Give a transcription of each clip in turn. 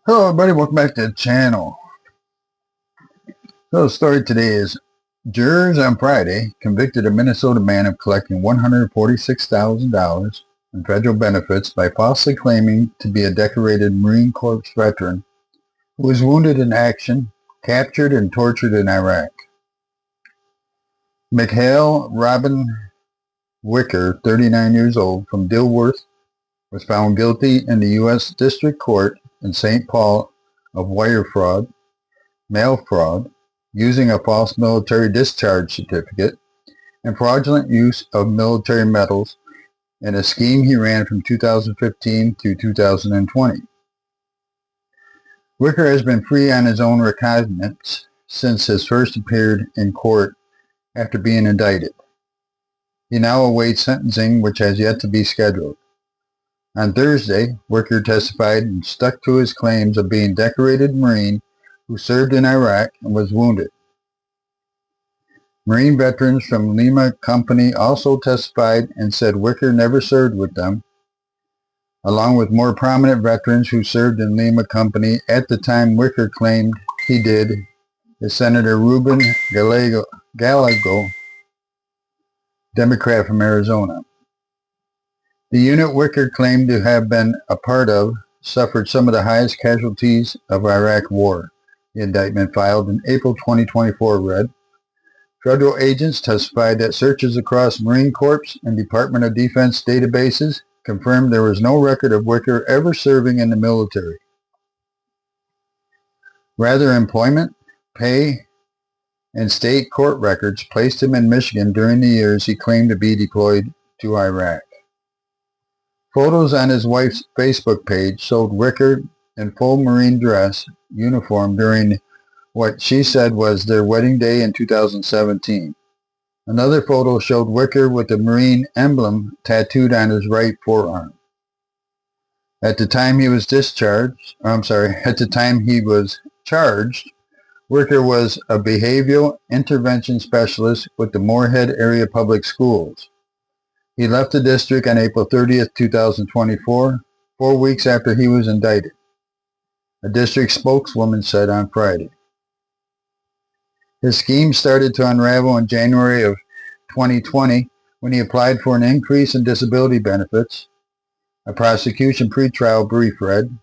Hello everybody, welcome back to the channel. So the story today is jurors on Friday convicted a Minnesota man of collecting $146,000 in federal benefits by falsely claiming to be a decorated Marine Corps veteran who was wounded in action, captured and tortured in Iraq. Mikhail Robin Wicker, 39 years old, from Dilworth, was found guilty in the U.S. District Court in St. Paul of wire fraud, mail fraud, using a false military discharge certificate, and fraudulent use of military medals in a scheme he ran from 2015 through 2020. Wicker has been free on his own recognizance since his first appeared in court after being indicted. He now awaits sentencing, which has yet to be scheduled. On Thursday, Wicker testified and stuck to his claims of being a decorated Marine who served in Iraq and was wounded. Marine veterans from Lima Company also testified and said Wicker never served with them, along with more prominent veterans who served in Lima Company at the time Wicker claimed he did, is Senator Ruben Gallego, Democrat from Arizona. The unit Wicker claimed to have been a part of suffered some of the highest casualties of Iraq war, the indictment filed in April 2024 read. Federal agents testified that searches across Marine Corps and Department of Defense databases confirmed there was no record of Wicker ever serving in the military. Rather, employment, pay, and state court records placed him in Michigan during the years he claimed to be deployed to Iraq. Photos on his wife's Facebook page showed Wicker in full Marine dress uniform during what she said was their wedding day in 2017. Another photo showed Wicker with the Marine emblem tattooed on his right forearm. At the time he was charged, Wicker was a behavioral intervention specialist with the Moorhead Area Public Schools. He left the district on April 30th, 2024, 4 weeks after he was indicted, a district spokeswoman said on Friday. His scheme started to unravel in January of 2020 when he applied for an increase in disability benefits, a prosecution pretrial brief read.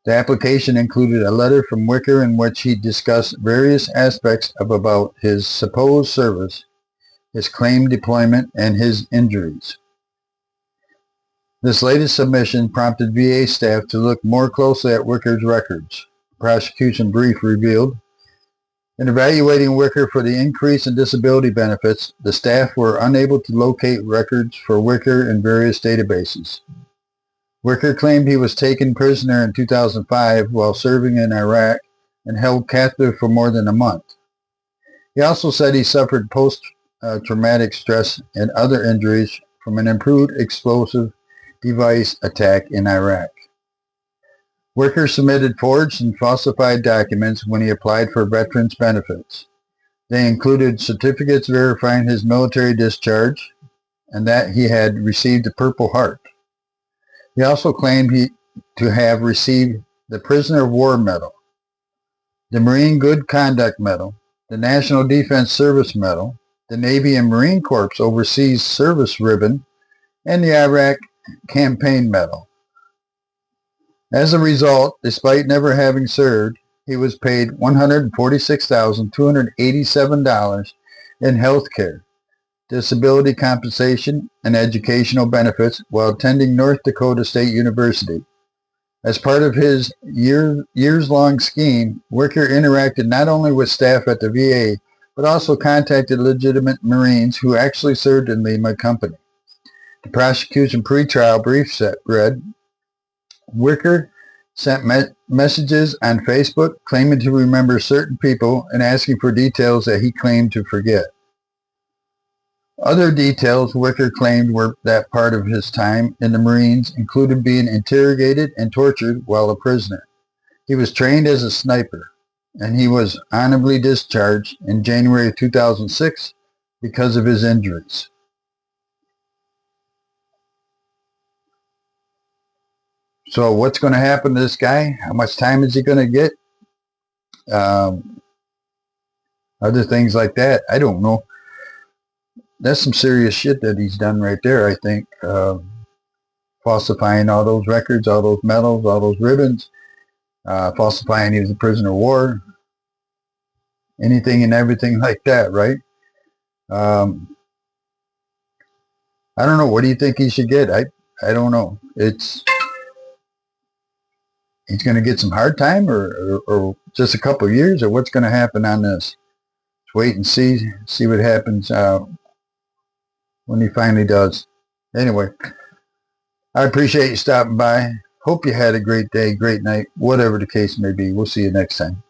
The application included a letter from Wicker in which he discussed various aspects about his supposed service, his claimed deployment, and his injuries. This latest submission prompted VA staff to look more closely at Wicker's records, the prosecution brief revealed. In evaluating Wicker for the increase in disability benefits, the staff were unable to locate records for Wicker in various databases. Wicker claimed he was taken prisoner in 2005 while serving in Iraq and held captive for more than a month. He also said he suffered post-traumatic stress and other injuries from an improved explosive device attack in Iraq. Wicker submitted forged and falsified documents when he applied for veterans benefits. They included certificates verifying his military discharge and that he had received a Purple Heart. He also claimed to have received the Prisoner of War Medal, the Marine Good Conduct Medal, the National Defense Service Medal, the Navy and Marine Corps Overseas Service Ribbon, and the Iraq Campaign Medal. As a result, despite never having served, he was paid $146,287 in health care, disability compensation, and educational benefits while attending North Dakota State University. As part of his years-long scheme, Wicker interacted not only with staff at the VA, but also contacted legitimate Marines who actually served in Lima Company. The prosecution pretrial brief read, Wicker sent messages on Facebook claiming to remember certain people and asking for details that he claimed to forget. Other details Wicker claimed were that part of his time in the Marines included being interrogated and tortured while a prisoner. He was trained as a sniper, and he was honorably discharged in January of 2006 because of his injuries. So what's going to happen to this guy? How much time is he going to get? Other things like that, I don't know. That's some serious shit that he's done right there, I think. Falsifying all those records, all those medals, all those ribbons, falsifying he was a prisoner of war, anything and everything like that, right? I don't know. What do you think he should get? I don't know. He's going to get some hard time or just a couple of years, or what's going to happen on this? Let's wait and see what happens when he finally does. Anyway, I appreciate you stopping by. Hope you had a great day, great night, whatever the case may be. We'll see you next time.